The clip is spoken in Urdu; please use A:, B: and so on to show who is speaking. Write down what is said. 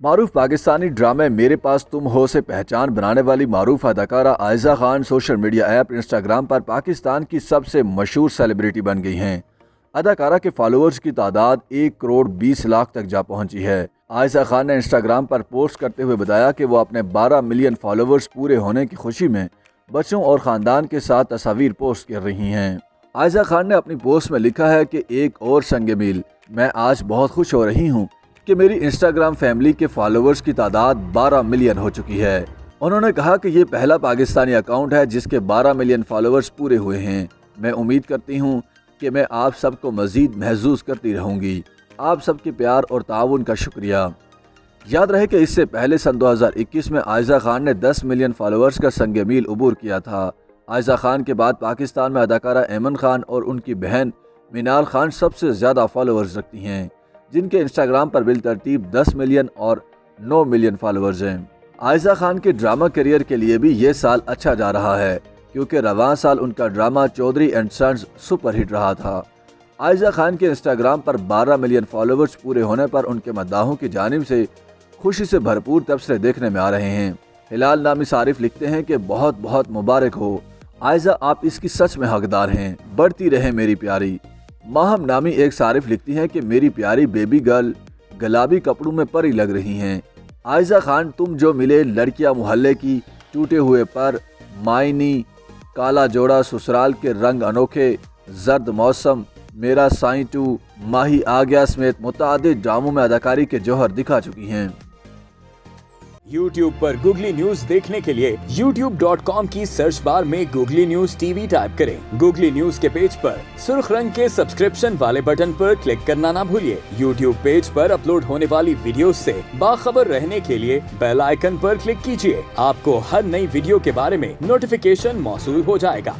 A: معروف پاکستانی ڈرامے میرے پاس تم ہو سے پہچان بنانے والی معروف اداکارہ Ayeza Khan social media app Instagram پر پاکستان کی سب سے مشہور سیلیبریٹی بن گئی ہیں۔ اداکارہ کے فالوورز کی تعداد 1,20,00,000 تک جا پہنچی ہے۔ عائزہ خان نے انسٹاگرام پر پوسٹ کرتے ہوئے بتایا کہ وہ اپنے 12 ملین فالوورز پورے ہونے کی خوشی میں بچوں اور خاندان کے ساتھ تصاویر پوسٹ کر رہی ہیں۔ عائزہ خان نے اپنی پوسٹ میں لکھا ہے کہ ایک اور سنگ میل، میں آج بہت خوش ہو رہی ہوں کہ میری انسٹاگرام فیملی کے فالوورز کی تعداد 12 ملین ہو چکی ہے۔ انہوں نے کہا کہ یہ پہلا پاکستانی اکاؤنٹ ہے جس کے 12 ملین فالوورز پورے ہوئے ہیں۔ میں امید کرتی ہوں کہ میں آپ سب کو مزید محظوظ کرتی رہوں گی۔ آپ سب کے پیار اور تعاون کا شکریہ۔ یاد رہے کہ اس سے پہلے سن 2021 میں عائزہ خان نے 10 ملین فالوورز کا سنگ میل عبور کیا تھا۔ عائزہ خان کے بعد پاکستان میں اداکارہ ایمن خان اور ان کی بہن منال خان سب سے زیادہ فالوورز رکھتی ہیں، جن کے انسٹاگرام پر بالترتیب 10 ملین اور 9 ملین فالوورز ہیں۔ عائزہ خان کے ڈرامہ کیریئر کے لیے بھی یہ سال اچھا جا رہا ہے، کیونکہ رواں سال ان کا drama Chaudhry and sons super hit رہا تھا۔ عائزہ خان کے انسٹاگرام پر 12 ملین فالوورز پورے ہونے پر ان کے مداحوں کی جانب سے خوشی سے بھرپور تبصرے دیکھنے میں آ رہے ہیں۔ ہلال نامی صارف لکھتے ہیں کہ بہت بہت مبارک ہو عائزہ، آپ اس کی سچ میں حقدار ہیں، بڑھتی رہے میری پیاری۔ ماہم نامی ایک صارف لکھتی ہیں کہ میری پیاری بیبی گرل گلابی کپڑوں میں پری لگ رہی ہیں۔ عائزہ خان تم جو ملے، لڑکیاں محلے کی، ٹوٹے ہوئے پر، مائنی، کالا جوڑا، سسرال کے رنگ انوکھے، زرد موسم، میرا سائیں 2، ماہی آ گیا سمیت متعدد ڈراموں میں اداکاری کے جوہر دکھا چکی ہیں۔
B: YouTube پر گوگلی نیوز دیکھنے کے لیے youtube.com کی سرچ بار میں googly news T V type کریں۔ گوگلی نیوز کے پیج پر سرخ رنگ کے سبسکرپشن والے بٹن پر کلک کرنا نہ بھولیے۔ YouTube پیج پر اپلوڈ ہونے والی ویڈیوز سے باخبر رہنے کے لیے بیل آئیکن پر کلک کیجیے۔ آپ کو ہر نئی ویڈیو کے بارے میں نوٹیفیکیشن موصول ہو جائے گا۔